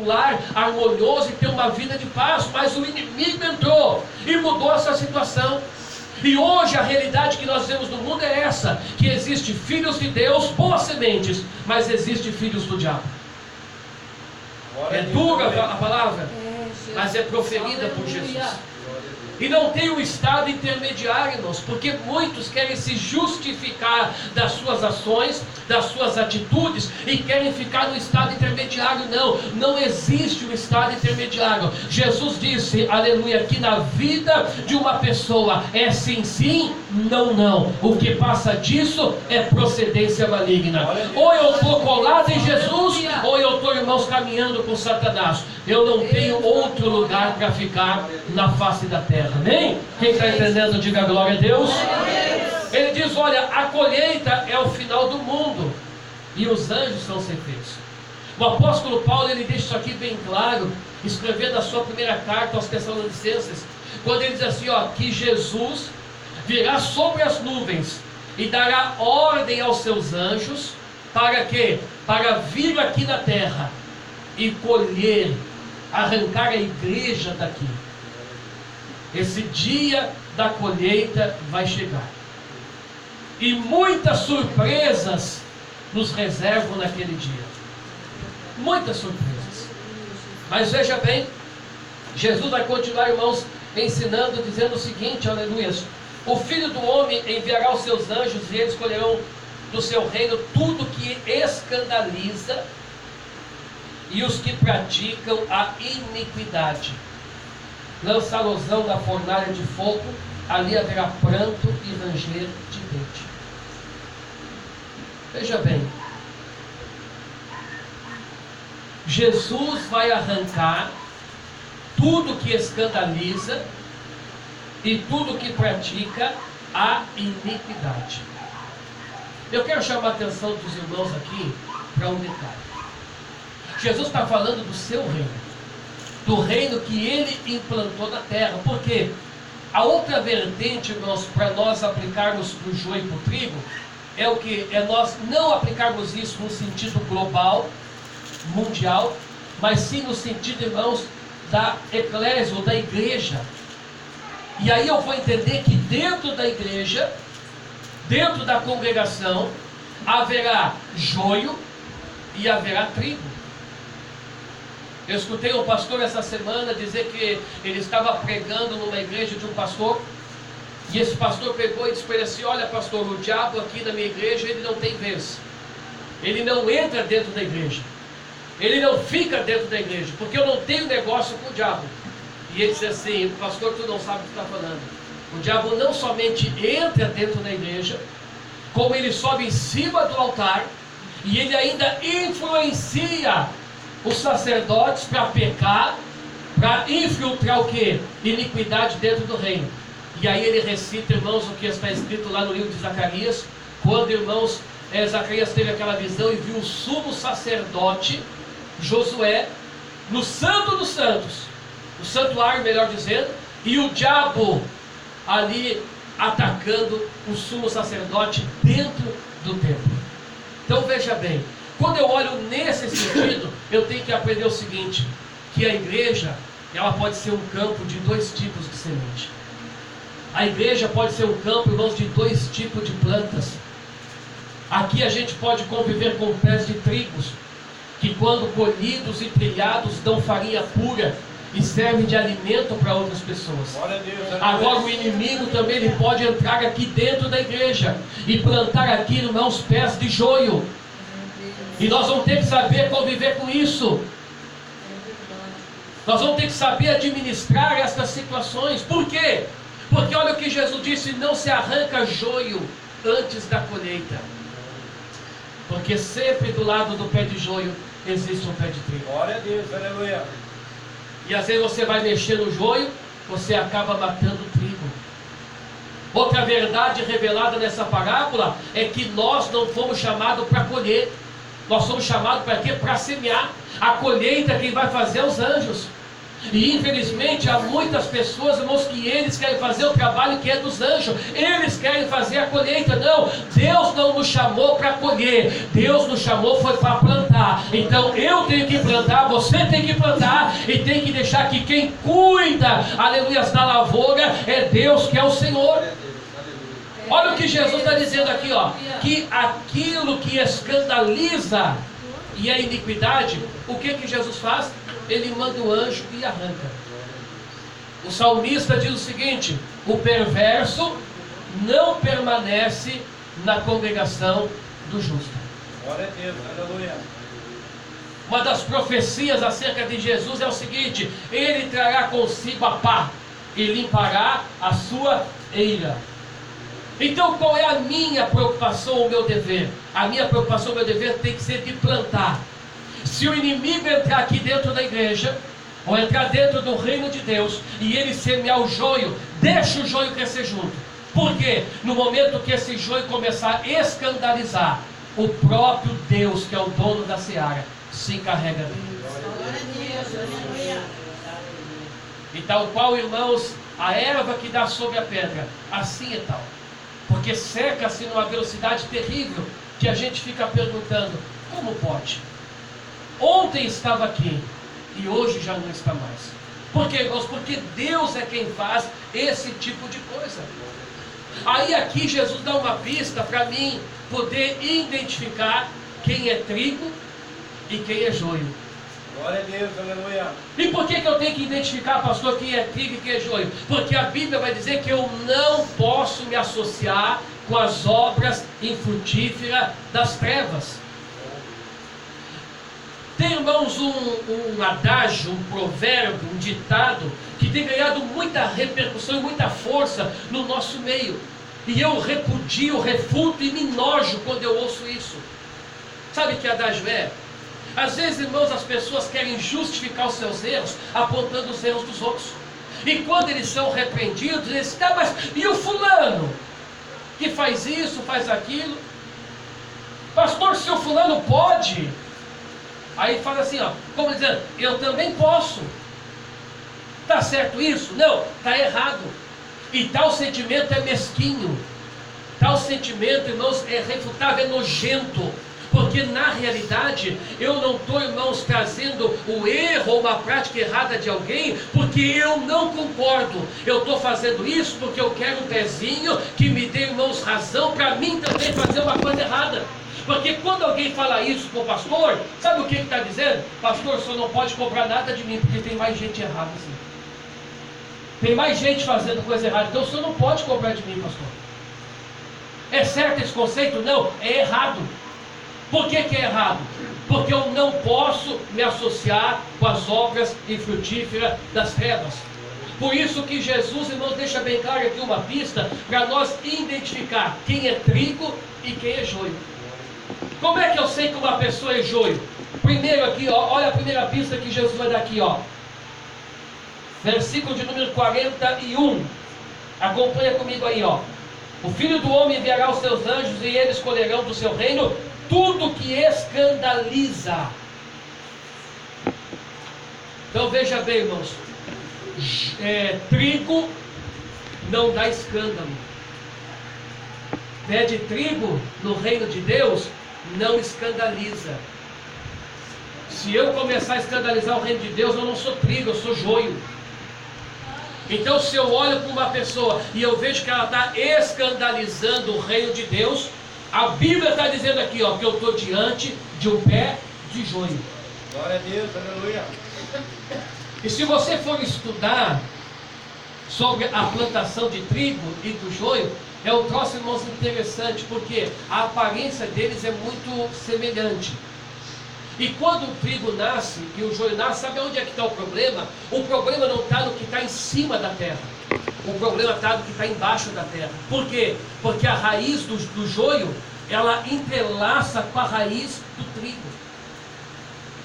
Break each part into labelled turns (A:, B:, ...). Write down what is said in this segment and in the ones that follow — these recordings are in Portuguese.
A: um lar harmonioso e ter uma vida de paz, mas o inimigo entrou e mudou essa situação. E hoje a realidade que nós vemos no mundo é essa, que existe filhos de Deus, boas sementes, mas existe filhos do diabo. É dura a palavra, mas é proferida por Jesus. E não tem um estado intermediário, irmãos, porque muitos querem se justificar das suas ações, das suas atitudes, e querem ficar no estado intermediário. Não existe um estado intermediário. Jesus disse, aleluia, que na vida de uma pessoa é sim, sim, não, não. O que passa disso é procedência maligna. Ou eu estou colado em Jesus, ou eu estou, irmãos, caminhando com Satanás. Eu não tenho outro lugar para ficar na face da terra. Amém? Quem está entendendo, diga glória a Deus. Ele diz, olha, a colheita é o final do mundo e os anjos são os efeitos. O apóstolo Paulo, ele deixa isso aqui bem claro, escrevendo a sua primeira carta aos Tessalonicenses, quando ele diz assim, ó, que Jesus virá sobre as nuvens e dará ordem aos seus anjos, para quê? Para vir aqui na terra e colher, arrancar a igreja daqui. Esse dia da colheita vai chegar. E muitas surpresas nos reservam naquele dia. Muitas surpresas. Mas veja bem, Jesus vai continuar, irmãos, ensinando, dizendo o seguinte, aleluia: o Filho do Homem enviará os seus anjos e eles colherão do seu reino tudo que escandaliza e os que praticam a iniquidade. Lançá-los-ão na fornalha de fogo, ali haverá pranto e ranger de dente. Veja bem, Jesus vai arrancar tudo que escandaliza e tudo que pratica a iniquidade. Eu quero chamar a atenção dos irmãos aqui para um detalhe. Jesus está falando do seu reino, do reino que ele implantou na terra. Porque a outra vertente, irmãos, para nós aplicarmos para o joio e para o trigo, é o que? É nós não aplicarmos isso no sentido global, mundial, mas sim no sentido, irmãos, da eclésia ou da igreja. E aí eu vou entender que dentro da igreja, dentro da congregação, haverá joio e haverá trigo. Eu escutei um pastor essa semana dizer que ele estava pregando numa igreja de um pastor, e esse pastor pegou e disse para ele assim: olha, pastor, o diabo aqui na minha igreja, ele não tem vez, ele não entra dentro da igreja, ele não fica dentro da igreja, porque eu não tenho negócio com o diabo. E ele disse assim: pastor, tu não sabe o que está falando. O diabo não somente entra dentro da igreja, como ele sobe em cima do altar, e ele ainda influencia os sacerdotes para pecar, para infiltrar o que? Iniquidade dentro do reino. E aí ele recita, irmãos, o que está escrito lá no livro de Zacarias, quando, irmãos, Zacarias teve aquela visão e viu o sumo sacerdote Josué no Santo dos Santos, o santuário, melhor dizendo, e o diabo ali atacando o sumo sacerdote dentro do templo. Então veja bem, quando eu olho nesse sentido, eu tenho que aprender o seguinte, que a igreja, ela pode ser um campo de dois tipos de semente. A igreja pode ser um campo, irmãos, de dois tipos de plantas. Aqui a gente pode conviver com pés de trigos, que quando colhidos e trilhados dão farinha pura e servem de alimento para outras pessoas. Agora o inimigo também ele pode entrar aqui dentro da igreja e plantar aqui, irmãos, pés de joio. E nós vamos ter que saber conviver com isso. Nós vamos ter que saber administrar essas situações. Por quê? Porque olha o que Jesus disse: não se arranca joio antes da colheita. Porque sempre do lado do pé de joio existe um pé de trigo.
B: Glória a Deus, aleluia.
A: E às vezes você vai mexer no joio, você acaba matando o trigo. Outra verdade revelada nessa parábola é que nós não fomos chamados para colher. Nós somos chamados para quê? Para semear. A colheita quem vai fazer é os anjos. E infelizmente há muitas pessoas, irmãos, que eles querem fazer o trabalho que é dos anjos, eles querem fazer a colheita. Não, Deus não nos chamou para colher, Deus nos chamou foi para plantar. Então eu tenho que plantar, você tem que plantar, e tem que deixar que quem cuida, aleluia, da lavoura é Deus, que é o Senhor. Olha o que Jesus está dizendo aqui, ó, que aquilo que escandaliza e é iniquidade, o que Jesus faz? Ele manda o anjo e arranca. O salmista diz o seguinte: o perverso não permanece na congregação do justo.
B: Glória a Deus, aleluia.
A: Uma das profecias acerca de Jesus é o seguinte: ele trará consigo a pá e limpará a sua eira. Então qual é a minha preocupação, o meu dever? A minha preocupação, o meu dever tem que ser de plantar. Se o inimigo entrar aqui dentro da igreja, ou entrar dentro do reino de Deus, e ele semear o joio, deixa o joio crescer junto. Por quê? No momento que esse joio começar a escandalizar, o próprio Deus, que é o dono da seara, se encarrega dele. E tal qual, irmãos, a erva que dá sobre a pedra, assim é tal. Porque seca-se numa velocidade terrível, que a gente fica perguntando: como pode? Ontem estava aqui e hoje já não está mais. Por quê, irmãos? Porque Deus é quem faz esse tipo de coisa. Aí aqui Jesus dá uma pista para mim poder identificar quem é trigo e quem é joio.
B: Glória a Deus, aleluia.
A: E por que eu tenho que identificar, pastor, quem é trigo e quem é joio? Porque a Bíblia vai dizer que eu não posso me associar com as obras infrutíferas das trevas. Tem, irmãos, um adágio, um provérbio, um ditado que tem ganhado muita repercussão e muita força no nosso meio. E eu repudio, refuto e me enojo quando eu ouço isso. Sabe que adágio é? Às vezes, irmãos, as pessoas querem justificar os seus erros apontando os erros dos outros. E quando eles são repreendidos, eles dizem: tá, mas e o fulano que faz isso, faz aquilo? Pastor, se o fulano pode... Aí fala assim, ó, como dizendo: eu também posso. Está certo isso? Não, está errado. E tal sentimento é mesquinho. Tal sentimento, irmãos, é refutável, é nojento. Porque na realidade eu não estou, irmãos, trazendo o erro ou uma prática errada de alguém porque eu não concordo. Eu estou fazendo isso porque eu quero um pezinho que me dê, irmãos, razão para mim também fazer uma coisa errada. Porque quando alguém fala isso com o pastor, sabe o que ele está dizendo? Pastor, o senhor não pode cobrar nada de mim, porque tem mais gente errada assim. Tem mais gente fazendo coisa errada, então o senhor não pode cobrar de mim, pastor. É certo esse conceito? Não, é errado. Por que é errado? Porque eu não posso me associar com as obras infrutíferas das trevas. Por isso que Jesus, irmãos, deixa bem claro aqui uma pista para nós identificar quem é trigo e quem é joio. Como é que eu sei que uma pessoa é joio? Primeiro aqui, ó, olha a primeira pista que Jesus vai dar aqui, ó. Versículo de número 41. Acompanha comigo aí, ó. O Filho do Homem enviará os seus anjos e eles colherão do seu reino tudo que escandaliza. Então veja bem, irmãos. Trigo não dá escândalo. Pé de trigo no reino de Deus não escandaliza. Se eu começar a escandalizar o reino de Deus, eu não sou trigo, eu sou joio. Então se eu olho para uma pessoa e eu vejo que ela está escandalizando o reino de Deus, a Bíblia está dizendo aqui, ó, que eu estou diante de um pé de joio.
B: Glória a Deus, aleluia.
A: E se você for estudar sobre a plantação de trigo e do joio, é um troço, irmãos, interessante, porque a aparência deles é muito semelhante. E quando o trigo nasce e o joio nasce, sabe onde é que está o problema? O problema não está no que está em cima da terra. O problema está no que está embaixo da terra. Por quê? Porque a raiz do joio, ela entrelaça com a raiz do trigo.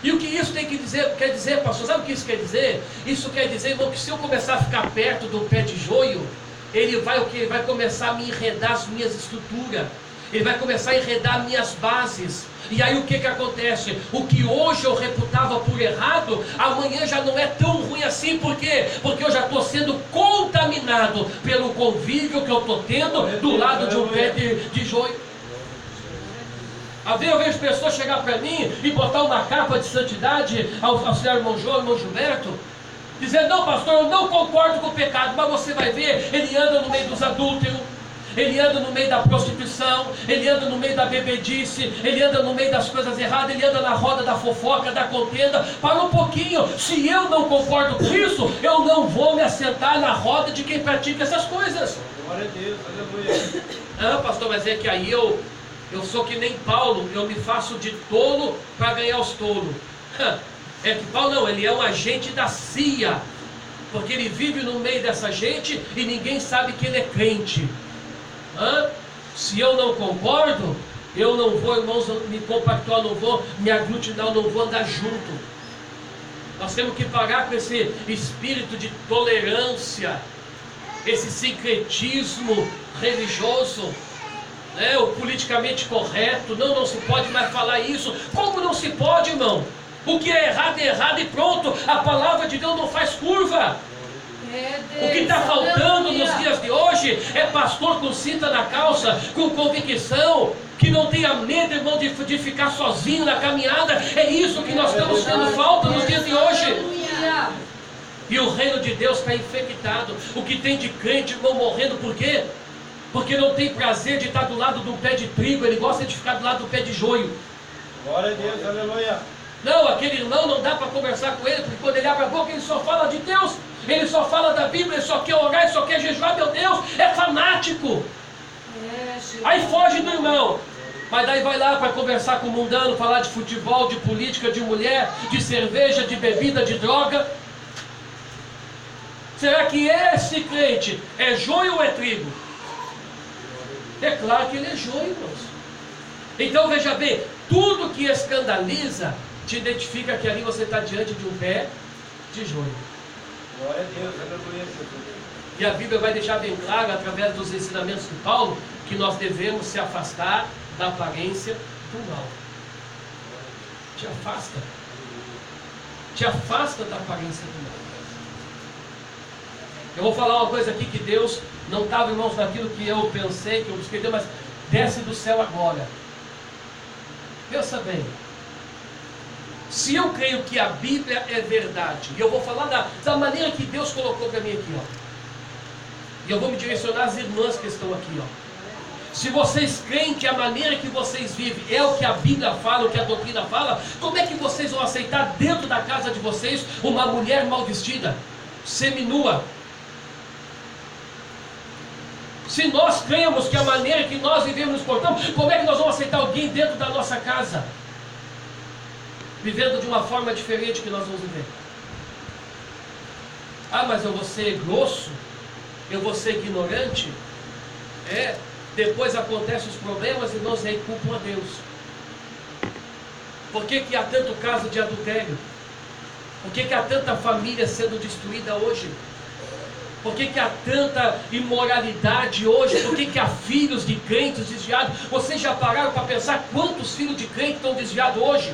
A: E o que isso quer dizer, pastor? Sabe o que isso quer dizer? Isso quer dizer, irmão, que se eu começar a ficar perto do pé de joio, ele vai o quê? Ele vai começar a me enredar as minhas estruturas. Ele vai começar a enredar minhas bases. E aí o que acontece? O que hoje eu reputava por errado, amanhã já não é tão ruim assim. Por quê? Porque eu já estou sendo contaminado pelo convívio que eu estou tendo do lado de um pé de joio. Às vezes eu vejo pessoas chegar para mim e botar uma capa de santidade ao auxiliar irmão João, irmão Gilberto, dizendo: não, pastor, eu não concordo com o pecado. Mas você vai ver, ele anda no meio dos adúlteros, ele anda no meio da prostituição, ele anda no meio da bebedice, ele anda no meio das coisas erradas, ele anda na roda da fofoca, da contenda. Para um pouquinho, se eu não concordo com isso, eu não vou me assentar na roda de quem pratica essas coisas.
B: Glória a Deus, aleluia.
A: Ah, pastor, mas é que aí eu sou que nem Paulo, eu me faço de tolo para ganhar os tolos. É que Paulo não, ele é um agente da CIA, porque ele vive no meio dessa gente e ninguém sabe que ele é crente. Se eu não concordo, eu não vou, irmãos, me compactuar, não vou me aglutinar, não vou andar junto. Nós temos que parar com esse espírito de tolerância, esse sincretismo religioso, né? O politicamente correto. Não se pode mais falar isso. Como não se pode, irmão? O que é errado e pronto. A palavra de Deus não faz curva. O que está faltando nos dias de hoje é pastor com cinta na calça, com convicção, que não tenha medo, irmão, de ficar sozinho na caminhada. É isso que nós estamos tendo falta nos dias de hoje. E o reino de Deus está infectado. O que tem de crente, irmão, morrendo, por quê? Porque não tem prazer de estar do lado do pé de trigo, ele gosta de ficar do lado do pé de joio.
B: Glória a Deus, aleluia.
A: Não, aquele irmão não dá para conversar com ele, porque quando ele abre a boca, ele só fala de Deus, ele só fala da Bíblia, ele só quer orar, ele só quer jejuar. Meu Deus, é fanático. Aí foge do irmão, mas daí vai lá para conversar com o mundano, falar de futebol, de política, de mulher, de cerveja, de bebida, de droga. Será que esse crente é joio ou é trigo? É claro que ele é joio, irmãos. Então veja bem, tudo que escandaliza te identifica que ali você está diante de um pé de joio.
B: Glória a Deus, aleluia.
A: E a Bíblia vai deixar bem claro, através dos ensinamentos de Paulo, que nós devemos se afastar da aparência do mal. Te afasta. Te afasta da aparência do mal. Eu vou falar uma coisa aqui que Deus não estava, irmãos, naquilo que eu pensei, que eu busquei Deus, mas desce do céu agora. Pensa bem. Se eu creio que a Bíblia é verdade, e eu vou falar da maneira que Deus colocou para mim aqui, ó. E eu vou me direcionar às irmãs que estão aqui, ó. Se vocês creem que a maneira que vocês vivem é o que a Bíblia fala, o que a doutrina fala, como é que vocês vão aceitar dentro da casa de vocês uma mulher mal vestida, seminua? Se nós cremos que a maneira que nós vivemos nos portamos, como é que nós vamos aceitar alguém dentro da nossa casa, vivendo de uma forma diferente que nós vamos viver? Ah, mas eu vou ser grosso? Eu vou ser ignorante? Depois acontecem os problemas e nós aí culpam a Deus. Por que há tanto caso de adultério? Por que há tanta família sendo destruída hoje? Por que há tanta imoralidade hoje? Por que há filhos de crentes desviados? Vocês já pararam para pensar quantos filhos de crentes estão desviados hoje?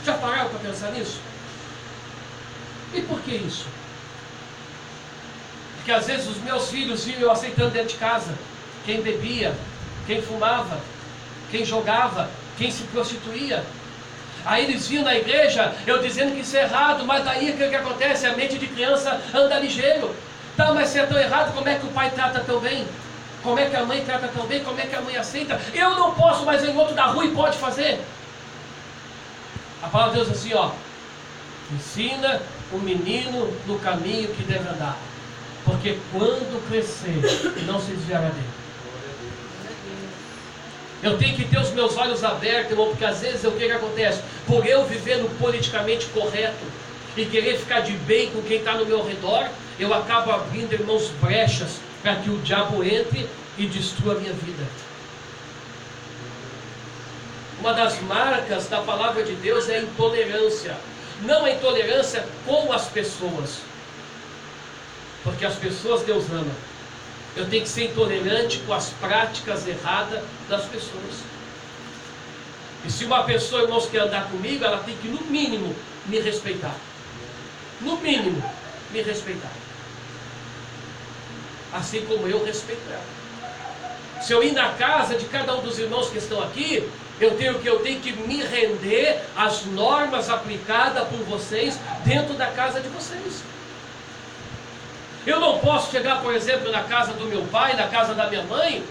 A: Já pararam para pensar nisso? E por que isso? Porque às vezes os meus filhos viam eu aceitando dentro de casa quem bebia, quem fumava, quem jogava, quem se prostituía. Aí eles viam na igreja eu dizendo que isso é errado, mas daí o que acontece? A mente de criança anda ligeiro. Tá, mas se é tão errado, como é que o pai trata tão bem? Como é que a mãe trata tão bem? Como é que a mãe aceita? Eu não posso, mas em outro da rua e pode fazer. A palavra de Deus é assim, ó: ensina o menino no caminho que deve andar, porque quando crescer não se desviará dele. Eu tenho que ter os meus olhos abertos, irmão, porque às vezes o que acontece? Por eu viver no politicamente correto e querer ficar de bem com quem está no meu redor, eu acabo abrindo, irmãos, brechas para que o diabo entre e destrua a minha vida. Uma das marcas da palavra de Deus é a intolerância. Não a intolerância com as pessoas, porque as pessoas Deus ama. Eu tenho que ser intolerante com as práticas erradas das pessoas. E se uma pessoa, irmãos, quer andar comigo, ela tem que, no mínimo, me respeitar. No mínimo, me respeitar. Assim como eu respeito ela. Se eu ir na casa de cada um dos irmãos que estão aqui, eu tenho que me render às normas aplicadas por vocês dentro da casa de vocês. Eu não posso chegar, por exemplo, na casa do meu pai, na casa da minha mãe,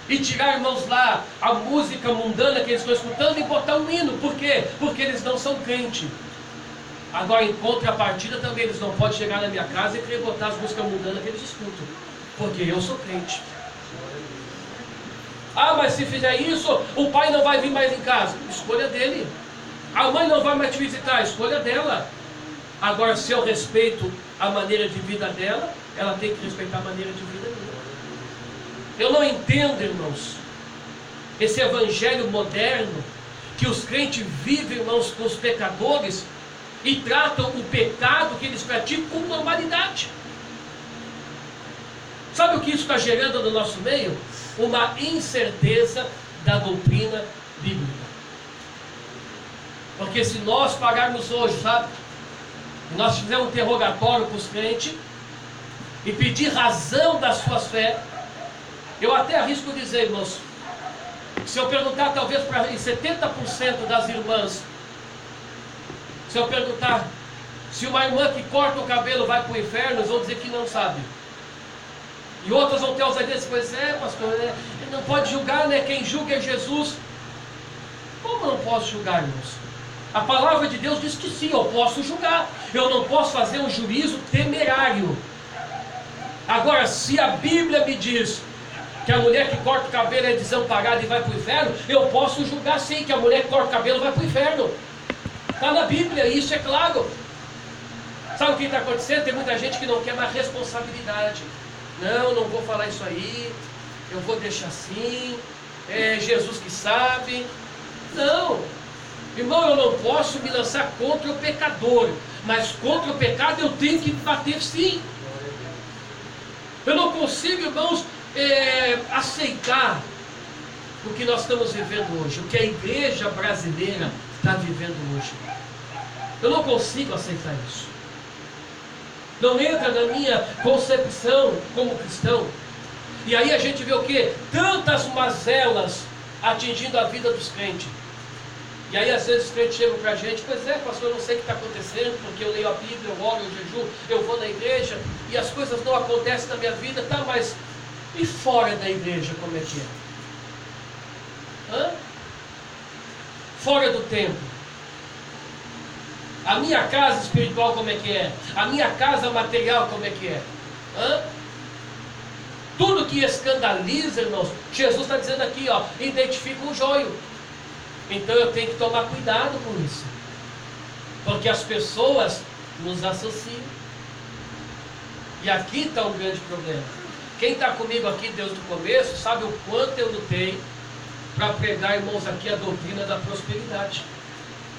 A: e tirar, irmãos, lá a música mundana que eles estão escutando e botar um hino. Por quê? Porque eles não são crentes. Agora, em contrapartida, também eles não podem chegar na minha casa e querer botar as músicas mundanas que eles escutam, porque eu sou crente. Ah, mas se fizer isso, o pai não vai vir mais em casa. Escolha dele. A mãe não vai mais te visitar. Escolha dela. Agora, se eu respeito a maneira de vida dela, ela tem que respeitar a maneira de vida dela. Eu não entendo, irmãos, esse evangelho moderno, que os crentes vivem, irmãos, com os pecadores e tratam o pecado que eles praticam com normalidade. Sabe o que isso está gerando no nosso meio? Uma incerteza da doutrina bíblica. Porque se nós pagarmos hoje, sabe, nós fizermos um interrogatório para os crentes e pedir razão da sua fé, eu até arrisco dizer, irmãos, se eu perguntar talvez para 70% das irmãs, se eu perguntar se uma irmã que corta o cabelo vai para o inferno, eles vão dizer que não sabe. E outras vão ter ousadia e dizer, pois é, pastor, não pode julgar, né? Quem julga é Jesus. Como não posso julgar, irmãos? A palavra de Deus diz que sim, eu posso julgar. Eu não posso fazer um juízo temerário. Agora, se a Bíblia me diz que a mulher que corta o cabelo é desamparada e vai para o inferno, eu posso julgar sim que a mulher que corta o cabelo vai para o inferno. Está na Bíblia, isso é claro. Sabe o que está acontecendo? Tem muita gente que não quer mais responsabilidade. Não vou falar isso aí, eu vou deixar assim, é Jesus que sabe. Não, irmão, eu não posso me lançar contra o pecador, mas contra o pecado eu tenho que bater sim. Eu não consigo, irmãos, aceitar o que nós estamos vivendo hoje, o que a igreja brasileira está vivendo hoje. Eu não consigo aceitar isso. Não entra na minha concepção como cristão. E aí a gente vê o quê? Tantas mazelas atingindo a vida dos crentes. E aí às vezes os crentes chegam para a gente, pois é, pastor, eu não sei o que está acontecendo, porque eu leio a Bíblia, eu oro, eu jejuo, eu vou na igreja, e as coisas não acontecem na minha vida, tá, mas e fora da igreja como é que é? Hã? Fora do templo. A minha casa espiritual como é que é? A minha casa material como é que é? Hã? Tudo que escandaliza, irmãos, Jesus está dizendo aqui, ó, identifica um joio. Então eu tenho que tomar cuidado com isso. Porque as pessoas nos associam. E aqui está um grande problema. Quem está comigo aqui desde o começo sabe o quanto eu lutei para pregar, irmãos, aqui a doutrina da prosperidade.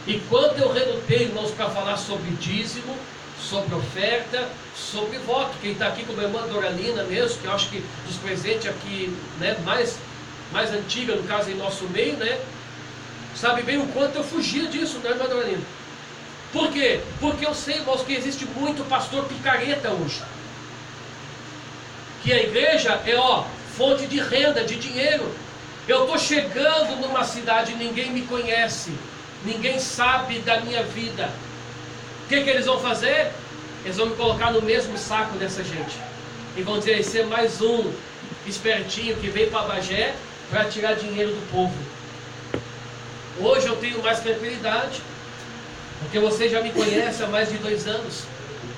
A: E quanto eu relutei, irmãos, para falar sobre dízimo, sobre oferta, sobre voto. Quem está aqui com a irmã Doralina mesmo, que eu acho que dos presentes aqui, né, mais antiga, no caso, em nosso meio, né, sabe bem o quanto eu fugia disso, né, irmã Doralina? Por quê? Porque eu sei, irmãos, que existe muito pastor picareta hoje. Que a igreja é, fonte de renda, de dinheiro. Eu estou chegando numa cidade e ninguém me conhece. Ninguém sabe da minha vida. O que eles vão fazer? Eles vão me colocar no mesmo saco dessa gente. E vão dizer, esse é mais um espertinho que veio para Bagé para tirar dinheiro do povo. Hoje eu tenho mais tranquilidade, porque você já me conhece há mais de 2 anos.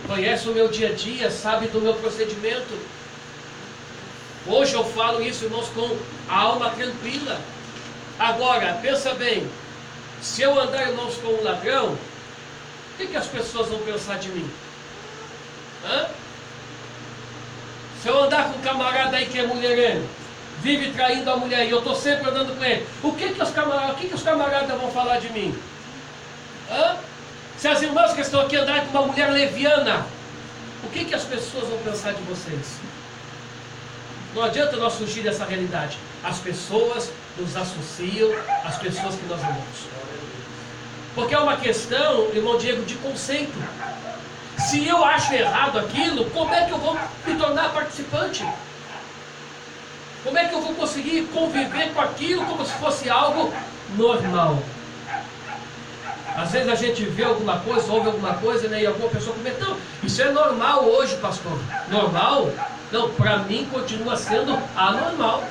A: Conhece o meu dia a dia, sabe do meu procedimento. Hoje eu falo isso, irmãos, com a alma tranquila. Agora, pensa bem. Se eu andar, irmãos, com um ladrão, o que as pessoas vão pensar de mim? Hã? Se eu andar com um camarada aí que é mulherengo, vive traindo a mulher e eu estou sempre andando com ele, o que os camaradas vão falar de mim? Hã? Se as irmãs que estão aqui andarem com uma mulher leviana, o que as pessoas vão pensar de vocês? Não adianta nós fugir dessa realidade. As pessoas nos associam às pessoas que nós amamos. Porque é uma questão, irmão Diego, de conceito. Se eu acho errado aquilo, como é que eu vou me tornar participante? Como é que eu vou conseguir conviver com aquilo como se fosse algo normal? Às vezes a gente vê alguma coisa, ouve alguma coisa, né, e alguma pessoa comenta, não, isso é normal hoje, pastor. Normal? Não, para mim continua sendo anormal.